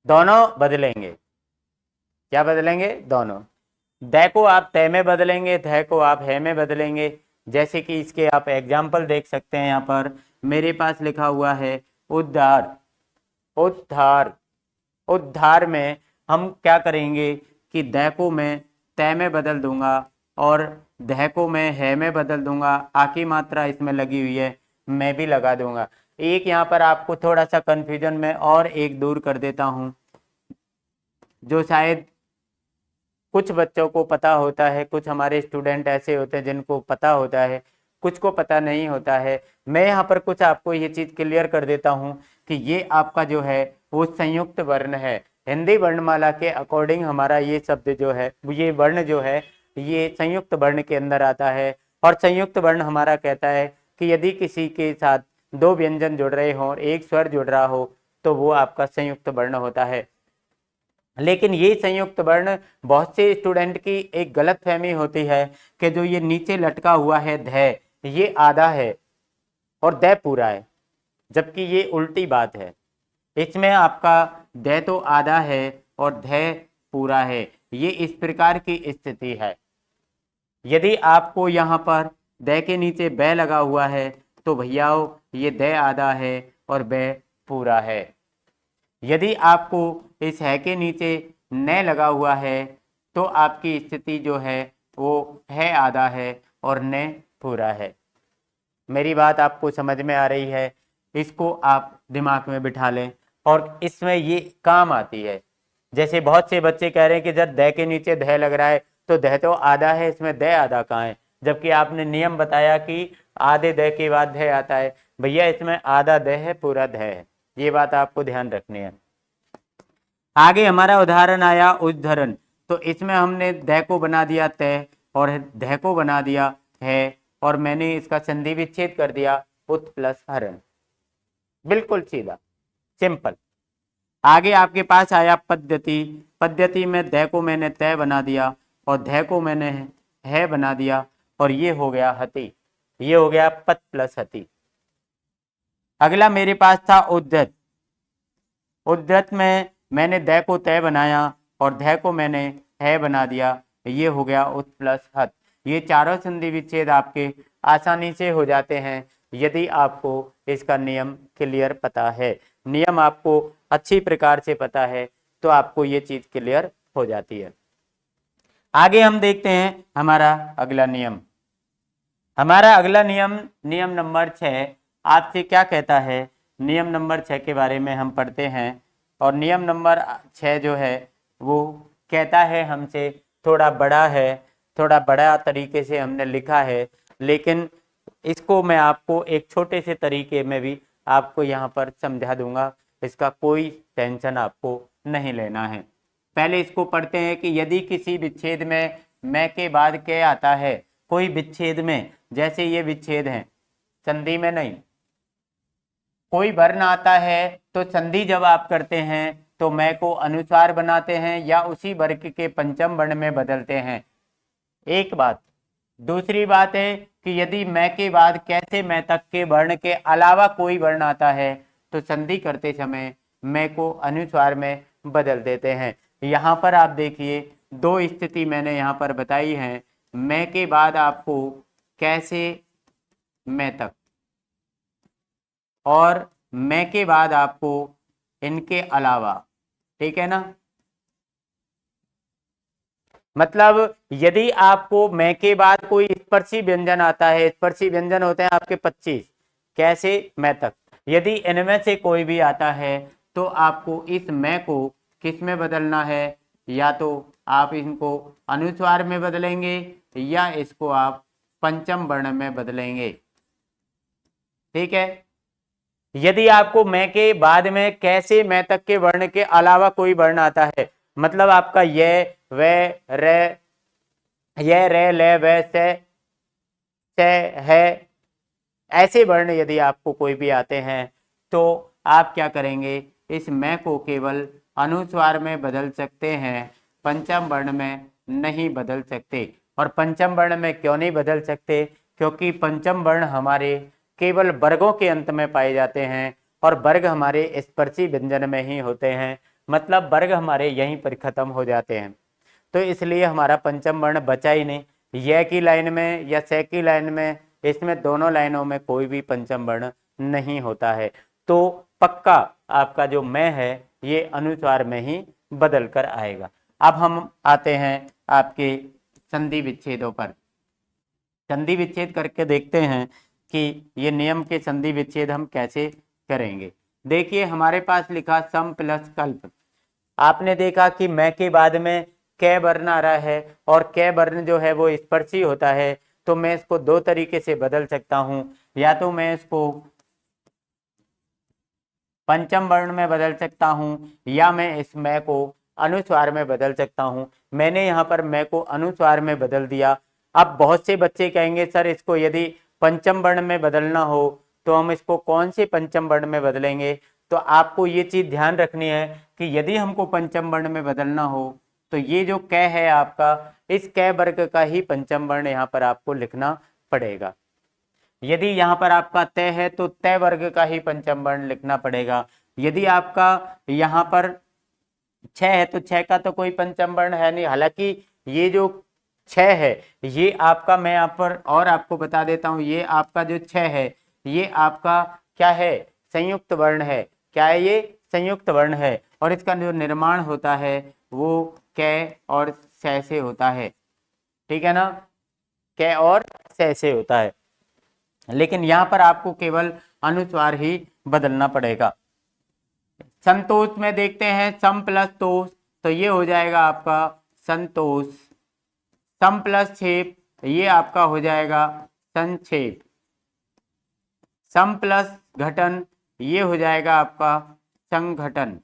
दोनों बदलेंगे। क्या बदलेंगे? दोनों। द को आप तय में बदलेंगे, ध को आप है में बदलेंगे। जैसे कि इसके आप एग्जाम्पल देख सकते हैं। यहाँ पर मेरे पास लिखा हुआ है उद्धार। उद्धार, उद्धार में हम क्या करेंगे कि द को मैं तय में बदल दूंगा और ध को मैं है में बदल दूंगा। आ की मात्रा इसमें लगी हुई है, मैं भी लगा दूंगा। एक यहाँ पर आपको थोड़ा सा कंफ्यूजन में और एक दूर कर देता हूं, जो शायद कुछ बच्चों को पता होता है, कुछ हमारे स्टूडेंट ऐसे होते हैं जिनको पता होता है, कुछ को पता नहीं होता है। मैं यहाँ पर कुछ आपको ये चीज़ क्लियर कर देता हूँ कि ये आपका जो है वो संयुक्त वर्ण है। हिंदी वर्णमाला के अकॉर्डिंग हमारा ये शब्द जो है, ये वर्ण जो है ये संयुक्त वर्ण के अंदर आता है। और संयुक्त वर्ण हमारा कहता है कि यदि किसी के साथ दो व्यंजन जुड़ रहे हों और एक स्वर जुड़ रहा हो तो वो आपका संयुक्त वर्ण होता है। लेकिन ये संयुक्त वर्ण बहुत से स्टूडेंट की एक गलत फहमी होती है कि जो ये नीचे लटका हुआ है ध, ये आधा है और द पूरा है, जबकि ये उल्टी बात है। इसमें आपका द तो आधा है और ध पूरा है। ये इस प्रकार की स्थिति है। यदि आपको यहाँ पर द के नीचे ब लगा हुआ है तो भैयाओ ये द आधा है और ब पूरा है। यदि आपको इस है के नीचे न लगा हुआ है तो आपकी स्थिति जो है वो है आधा है और न पूरा है। मेरी बात आपको समझ में आ रही है? इसको आप दिमाग में बिठा लें और इसमें ये काम आती है। जैसे बहुत से बच्चे कह रहे हैं कि जब द के नीचे ध लग रहा है तो ध तो आधा है, इसमें द आधा कहाँ है? जबकि आपने नियम बताया कि आधे द के बाद ध आता है। भैया इसमें आधा द है, पूरा ध है। ये बात आपको ध्यान रखनी है। आगे हमारा उदाहरण आया उद्धरण। तो इसमें हमने ध को बना दिया तय और ध को बना दिया है और मैंने इसका संधि विच्छेद कर दिया उत प्लस हरण। बिल्कुल सीधा, सिंपल। आगे आपके पास आया पद्धति। पद्धति में ध को मैंने तय बना दिया और ध को मैंने है बना दिया और ये हो गया हति। ये हो गया पद प्लस हति। अगला मेरे पास था उद्धत। उद्धत में मैंने द को तय बनाया और ध को मैंने है बना दिया। ये हो गया उत प्लस हत। ये चारों संधि विच्छेद आपके आसानी से हो जाते हैं यदि आपको इसका नियम क्लियर पता है। नियम आपको अच्छी प्रकार से पता है तो आपको ये चीज क्लियर हो जाती है। आगे हम देखते हैं हमारा अगला नियम। हमारा अगला नियम, नियम नंबर 6 आपसे क्या कहता है? नियम नंबर 6 के बारे में हम पढ़ते हैं और नियम नंबर 6 जो है वो कहता है हमसे, थोड़ा बड़ा है, थोड़ा बड़ा तरीके से हमने लिखा है, लेकिन इसको मैं आपको एक छोटे से तरीके में भी आपको यहाँ पर समझा दूंगा। इसका कोई टेंशन आपको नहीं लेना है। पहले इसको पढ़ते हैं कि यदि किसी विच्छेद में मैं के बाद के आता है, कोई विच्छेद में, जैसे ये विच्छेद है, संधि में नहीं, कोई वर्ण आता है तो संधि जब आप करते हैं तो मैं को अनुस्वार बनाते हैं या उसी वर्ग के पंचम वर्ण में बदलते हैं। एक बात। दूसरी बात है कि यदि मैं के बाद कैसे मैं तक के वर्ण के अलावा कोई वर्ण आता है तो संधि करते समय मैं को अनुस्वार में बदल देते हैं। यहाँ पर आप देखिए दो स्थिति मैंने यहाँ पर बताई है, मैं के बाद आपको कैसे मैं तक, और मैं के बाद आपको इनके अलावा, ठीक है ना। मतलब यदि आपको मैं के बाद कोई स्पर्शी व्यंजन आता है, स्पर्शी व्यंजन होते हैं आपके 25 कैसे मैं तक, यदि इनमें से कोई भी आता है तो आपको इस मैं को किस में बदलना है, या तो आप इनको अनुस्वार में बदलेंगे या इसको आप पंचम वर्ण में बदलेंगे, ठीक है। यदि आपको मैं के बाद में कैसे मैं तक के वर्ण के अलावा कोई वर्ण आता है, मतलब आपका ये वे रे, ये रे ले वे से है, ऐसे वर्ण यदि आपको कोई भी आते हैं तो आप क्या करेंगे, इस मैं को केवल अनुस्वार में बदल सकते हैं, पंचम वर्ण में नहीं बदल सकते। और पंचम वर्ण में क्यों नहीं बदल सकते, क्योंकि पंचम वर्ण हमारे केवल वर्गों के अंत में पाए जाते हैं और वर्ग हमारे स्पर्शी व्यंजन में ही होते हैं, मतलब वर्ग हमारे यहीं पर खत्म हो जाते हैं। तो इसलिए हमारा पंचम वर्ण बचा ही नहीं, य की लाइन में या से की लाइन में, इसमें दोनों लाइनों में कोई भी पंचम वर्ण नहीं होता है। तो पक्का आपका जो मैं है ये अनुस्वार में ही बदल कर आएगा। अब हम आते हैं आपके संधि विच्छेदों पर। संधि विच्छेद करके देखते हैं कि ये नियम के संधि विच्छेद हम कैसे करेंगे। देखिए हमारे पास लिखा सम प्लस कल्प, आपने देखा कि मैं के बाद में कै वर्ण आ रहा है और कै वर्ण जो है वो स्पर्शी होता है, तो मैं इसको दो तरीके से बदल सकता हूं, या तो मैं इसको पंचम वर्ण में बदल सकता हूं या मैं इस मैं को अनुस्वार में बदल सकता हूं। मैंने यहाँ पर मैं को अनुस्वार में बदल दिया। अब बहुत से बच्चे कहेंगे सर इसको यदि पंचम वर्ण में बदलना हो तो हम इसको कौन से पंचम वर्ण में बदलेंगे। तो आपको ये चीज ध्यान रखनी है कि यदि हमको पंचम वर्ण में बदलना हो तो ये जो कै है आपका, इस कै वर्ग का ही पंचम वर्ण यहाँ पर आपको लिखना पड़ेगा। यदि यहाँ पर आपका तय है तो तय वर्ग का ही पंचम वर्ण लिखना पड़ेगा। यदि आपका यहाँ पर छह है तो छह का तो कोई पंचम वर्ण है नहीं, हालांकि ये जो छह है ये आपका, मैं यहाँ पर और आपको बता देता हूँ, ये आपका जो छह है ये आपका क्या है, संयुक्त वर्ण है। क्या है ये, संयुक्त वर्ण है, और इसका जो निर्माण होता है वो कै और सै से होता है, ठीक है ना, कै और सै से होता है। लेकिन यहाँ पर आपको केवल अनुस्वार ही बदलना पड़ेगा। संतोष में देखते हैं सम प्लस तोष, तो ये हो जाएगा आपका संतोष। सम प्लस छेप ये आपका हो जाएगा संक्षेप। सम प्लस घटन ये हो जाएगा आपका संघटन।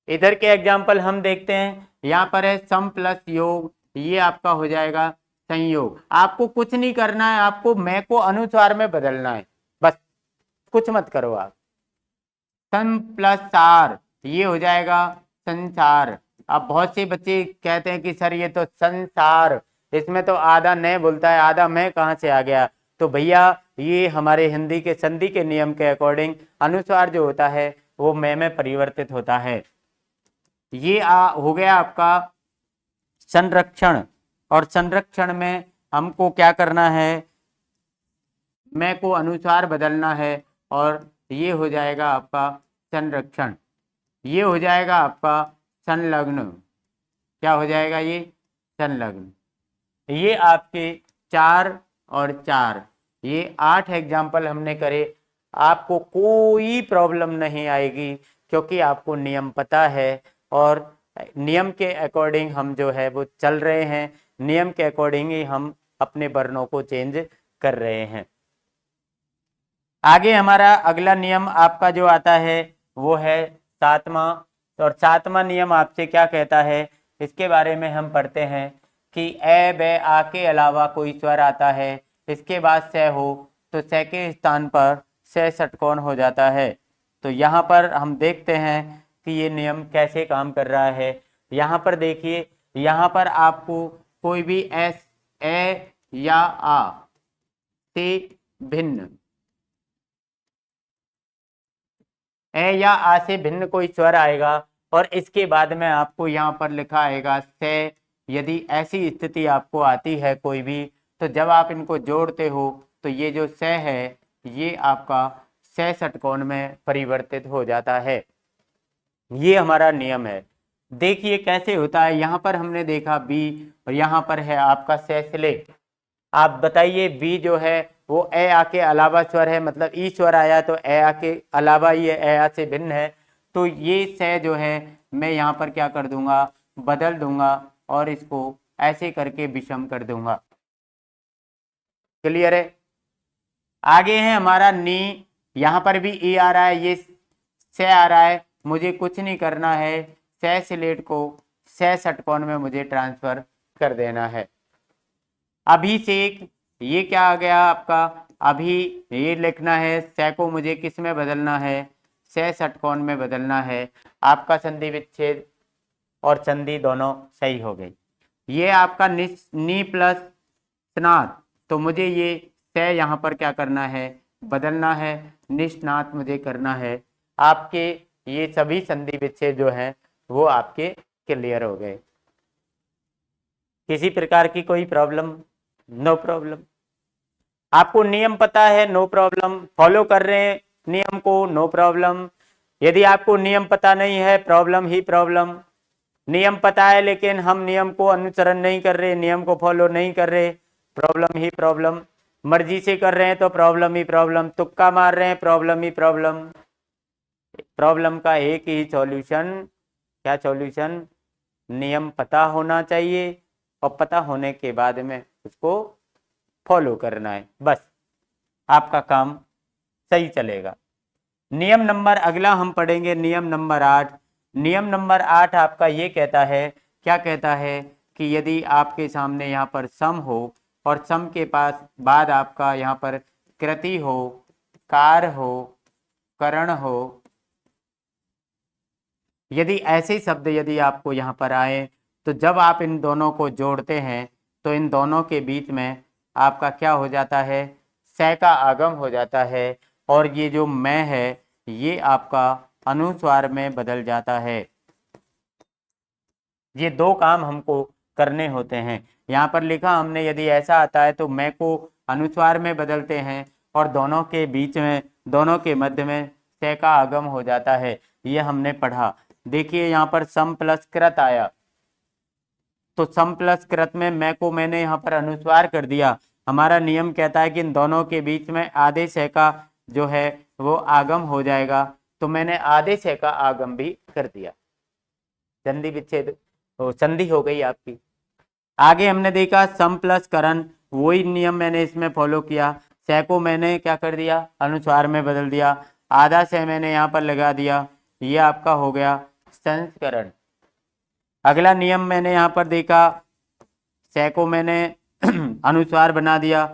इधर के एग्जाम्पल हम देखते हैं, यहाँ पर है सम प्लस योग, ये आपका हो जाएगा संयोग। आपको कुछ नहीं करना है, आपको मैं को अनुस्वार में बदलना है, बस कुछ मत करो आप। सम प्लस सार ये हो जाएगा संसार। अब बहुत से बच्चे कहते हैं कि सर ये तो संसार, इसमें तो आधा न बोलता है, आधा मैं कहाँ से आ गया। तो भैया ये हमारे हिंदी के संधि के नियम के अकॉर्डिंग अनुस्वार जो होता है वो मैं में परिवर्तित होता है। ये हो गया आपका संरक्षण, और संरक्षण में हमको क्या करना है, मैं को अनुसार बदलना है, और ये हो जाएगा आपका संरक्षण। ये हो जाएगा आपका संलग्न। क्या हो जाएगा ये, संलग्न। ये आपके 4 और 4, ये 8 एग्जाम्पल हमने करे। आपको कोई प्रॉब्लम नहीं आएगी क्योंकि आपको नियम पता है और नियम के अकॉर्डिंग हम जो है वो चल रहे हैं, नियम के अकॉर्डिंग ही हम अपने वर्णों को चेंज कर रहे हैं। आगे हमारा अगला नियम आपका जो आता है वो है 7वां, और 7वां नियम आपसे क्या कहता है इसके बारे में हम पढ़ते हैं कि ए बे आ के अलावा कोई स्वर आता है, इसके बाद से हो तो से के स्थान पर से षटकोण हो जाता है। तो यहाँ पर हम देखते हैं कि ये नियम कैसे काम कर रहा है। यहाँ पर देखिए, यहाँ पर आपको कोई भी एस ए या आ से भिन्न ए या आ से भिन्न कोई स्वर आएगा और इसके बाद में आपको यहाँ पर लिखा आएगा से। यदि ऐसी स्थिति आपको आती है कोई भी, तो जब आप इनको जोड़ते हो तो ये जो से है ये आपका से षटकोण में परिवर्तित हो जाता है। ये हमारा नियम है। देखिए कैसे होता है। यहाँ पर हमने देखा बी और यहाँ पर है आपका से सिलेट। आप बताइए बी जो है वो ए आ के अलावा स्वर है, मतलब ई स्वर आया तो ए आ के अलावा ही है, ए आ से भिन्न है। तो ये से जो है मैं यहाँ पर क्या कर दूंगा, बदल दूंगा और इसको ऐसे करके विषम कर दूंगा। क्लियर है। आगे है हमारा नी। यहाँ पर भी ई आ रहा है, ये से आ रहा है। मुझे कुछ नहीं करना है, से सिलेट को से षटकोण में मुझे ट्रांसफर कर देना है। अभिषेक, ये क्या आ गया आपका, अभी ये लिखना है। से को मुझे किस में बदलना है, से षटकोण में बदलना है। आपका संधि विच्छेद और संधि दोनों सही हो गई। ये आपका नी प्लस स्नात, तो मुझे ये से यहाँ पर क्या करना है, बदलना है। निष्णात मुझे करना है। आपके ये सभी संधि विच्छेद जो है वो आपके क्लियर हो गए। किसी प्रकार की कोई प्रॉब्लम? No problem. आपको नियम पता है, नो प्रॉब्लम। फॉलो कर रहे हैं नियम को, नो प्रॉब्लम। यदि आपको नियम पता नहीं है, प्रॉब्लम ही प्रॉब्लम। नियम पता है लेकिन हम नियम को अनुसरण नहीं कर रहे, नियम को फॉलो नहीं कर रहे, प्रॉब्लम ही प्रॉब्लम। मर्जी से कर रहे हैं तो प्रॉब्लम ही प्रॉब्लम। तुक्का मार रहे हैं, प्रॉब्लम ही प्रॉब्लम। प्रॉब्लम का एक ही सॉल्यूशन, क्या सॉल्यूशन, नियम पता होना चाहिए और पता होने के बाद में उसको फॉलो करना है, बस आपका काम सही चलेगा। नियम नंबर अगला हम पढ़ेंगे, नियम नंबर 8। नियम नंबर 8 आपका ये कहता है, क्या कहता है कि यदि आपके सामने यहाँ पर सम हो और सम के पास बाद आपका यहाँ पर कृति हो, कार हो, करण हो, यदि ऐसे शब्द यदि आपको यहाँ पर आए तो जब आप इन दोनों को जोड़ते हैं तो इन दोनों के बीच में आपका क्या हो जाता है, से का आगम हो जाता है और ये जो मैं है ये आपका अनुस्वार में बदल जाता है। ये दो काम हमको करने होते हैं। यहाँ पर लिखा हमने, यदि ऐसा आता है तो मैं को अनुस्वार में बदलते हैं और दोनों के बीच में, दोनों के मध्य में से का आगम हो जाता है। ये हमने पढ़ा। देखिए यहाँ पर सम प्लस कृत आया, तो सम प्लस कृत में मैं को मैंने यहाँ पर अनुस्वार कर दिया। हमारा नियम कहता है कि इन दोनों के बीच में आधे से का जो है वो आगम हो जाएगा, तो मैंने आधे से का आगम भी कर दिया। संधि विच्छेद संधि हो गई आपकी। आगे हमने देखा सम प्लस करण, वही नियम मैंने इसमें फॉलो किया। से को मैंने क्या कर दिया, अनुस्वार में बदल दिया। आधा से मैंने यहाँ पर लगा दिया, ये आपका हो गया संस्करण। अगला नियम मैंने यहाँ पर देखा, से को मैंने अनुस्वार बना दिया,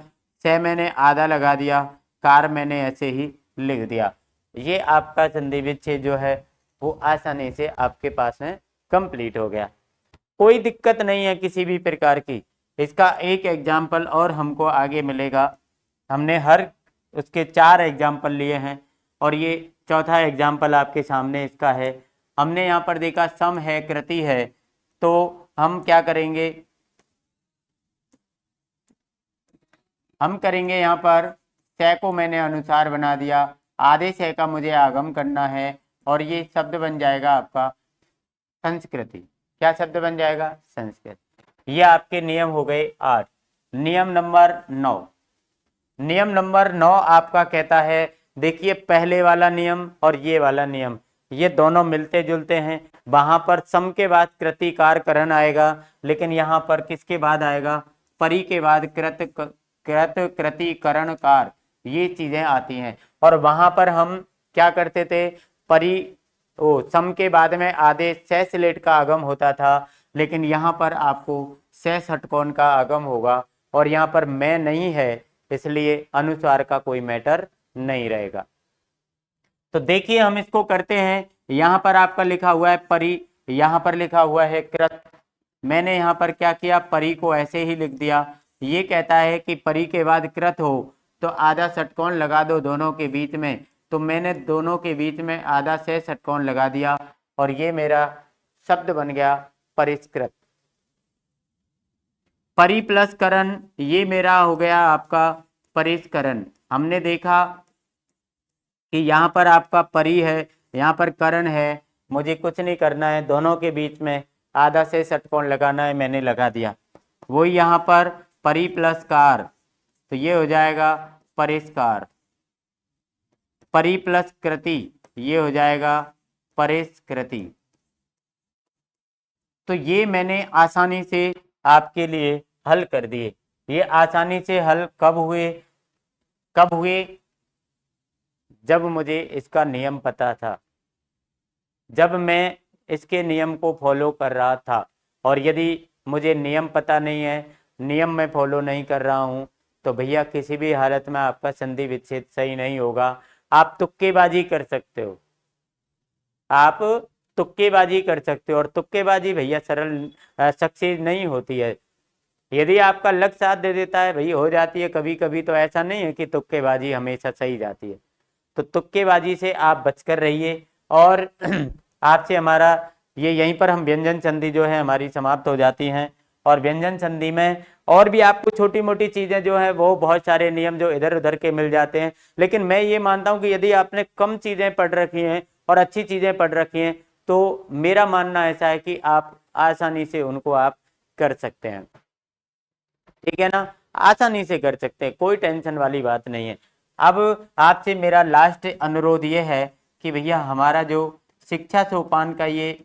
से मैंने आधा लगा दिया, कार मैंने ऐसे ही लिख दिया। ये आपका संधि विच्छेद जो है वो आसानी से आपके पास में कंप्लीट हो गया। कोई दिक्कत नहीं है किसी भी प्रकार की। इसका एक एग्जाम्पल और हमको आगे मिलेगा। हमने हर उसके 4 एग्जाम्पल लिए हैं और ये चौथा एग्जाम्पल आपके सामने इसका है। हमने यहाँ पर देखा सम है, कृति है, तो हम क्या करेंगे, हम करेंगे यहाँ पर से को मैंने अनुसार बना दिया, आधे से का मुझे आगम करना है और ये शब्द बन जाएगा आपका संस्कृति। क्या शब्द बन जाएगा, संस्कृत। ये आपके नियम हो गए 8। नियम नंबर 9। नियम नंबर 9 आपका कहता है, देखिए पहले वाला नियम और ये वाला नियम ये दोनों मिलते जुलते हैं। वहां पर सम के बाद कृति कार करण आएगा, लेकिन यहाँ पर किसके बाद आएगा, परी के बाद कृत कृति करण कार, ये चीजें आती हैं। और वहां पर हम क्या करते थे, परी सम के बाद में आधे से सिलेट का आगम होता था, लेकिन यहाँ पर आपको से षटकोण का आगम होगा और यहाँ पर मैं नहीं है, इसलिए अनुस्वार का कोई मैटर नहीं रहेगा। तो देखिए हम इसको करते हैं। यहाँ पर आपका लिखा हुआ है परी, यहाँ पर लिखा हुआ है कृत। मैंने यहाँ पर क्या किया, परी को ऐसे ही लिख दिया। ये कहता है कि परी के बाद कृत हो तो आधा षटकोण लगा दो दोनों के बीच में, तो मैंने दोनों के बीच में आधा से षटकोण लगा दिया और ये मेरा शब्द बन गया परिष्कृत। परि प्लस करण, ये मेरा हो गया आपका परिष्करण। हमने देखा कि यहाँ पर आपका परि है, यहाँ पर करण है, मुझे कुछ नहीं करना है, दोनों के बीच में आधा से षटकोण लगाना है, मैंने लगा दिया। वही यहाँ पर परि प्लस कार, तो ये हो जाएगा परिष्कार। परि प्लस कृति, ये हो जाएगा परिष्कृति। तो ये मैंने आसानी से आपके लिए हल कर दिए। ये आसानी से हल कब हुए? जब मुझे इसका नियम पता था, जब मैं इसके नियम को फॉलो कर रहा था। और यदि मुझे नियम पता नहीं है, नियम में फॉलो नहीं कर रहा हूं, तो भैया किसी भी हालत में आपका संधि विच्छेद सही नहीं होगा। आप तुक्केबाजी कर सकते हो, आप तुक्केबाजी कर सकते हो, और तुक्केबाजी भैया सरल सक्सेस नहीं होती है। यदि आपका लक साथ दे देता है भाई हो जाती है कभी कभी, तो ऐसा नहीं है कि तुक्केबाजी हमेशा सही जाती है। तो तुक्केबाजी से आप बचकर रहिए। और आपसे हमारा ये यहीं पर हम व्यंजन संधि जो है हमारी समाप्त हो जाती हैं। और व्यंजन संधि में और भी आपको छोटी मोटी चीजें जो है वो बहुत सारे नियम जो इधर उधर के मिल जाते हैं, लेकिन मैं ये मानता हूं कि यदि आपने कम चीजें पढ़ रखी हैं और अच्छी चीजें पढ़ रखी हैं, तो मेरा मानना ऐसा है कि आप आसानी से उनको आप कर सकते हैं। ठीक है ना, आसानी से कर सकते हैं, कोई टेंशन वाली बात नहीं है। अब आपसे मेरा लास्ट अनुरोध ये है कि भैया हमारा जो शिक्षा सोपान का ये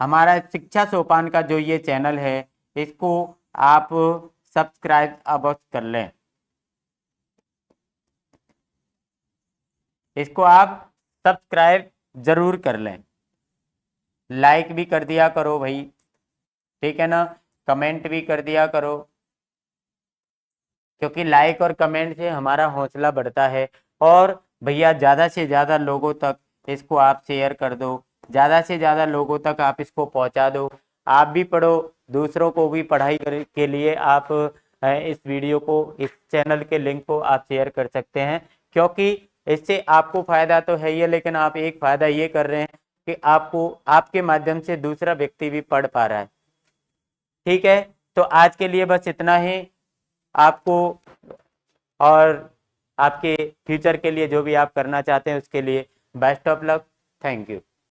हमारा शिक्षा सोपान का जो ये चैनल है, इसको आप सब्सक्राइब अवश्य कर लें। इसको आप सब्सक्राइब जरूर कर लें, लाइक भी कर दिया करो भाई, ठीक है ना, कमेंट भी कर दिया करो, क्योंकि लाइक और कमेंट से हमारा हौसला बढ़ता है। और भैया ज़्यादा से ज़्यादा लोगों तक इसको आप शेयर कर दो, ज़्यादा से ज़्यादा लोगों तक आप इसको पहुंचा दो। आप भी पढ़ो, दूसरों को भी पढ़ाई के लिए आप इस वीडियो को, इस चैनल के लिंक को आप शेयर कर सकते हैं, क्योंकि इससे आपको फ़ायदा तो है ही है, लेकिन आप एक फ़ायदा ये कर रहे हैं कि आपको आपके माध्यम से दूसरा व्यक्ति भी पढ़ पा रहा है। ठीक है, तो आज के लिए बस इतना ही। आपको और आपके फ्यूचर के लिए जो भी आप करना चाहते हैं उसके लिए best of luck. Thank you.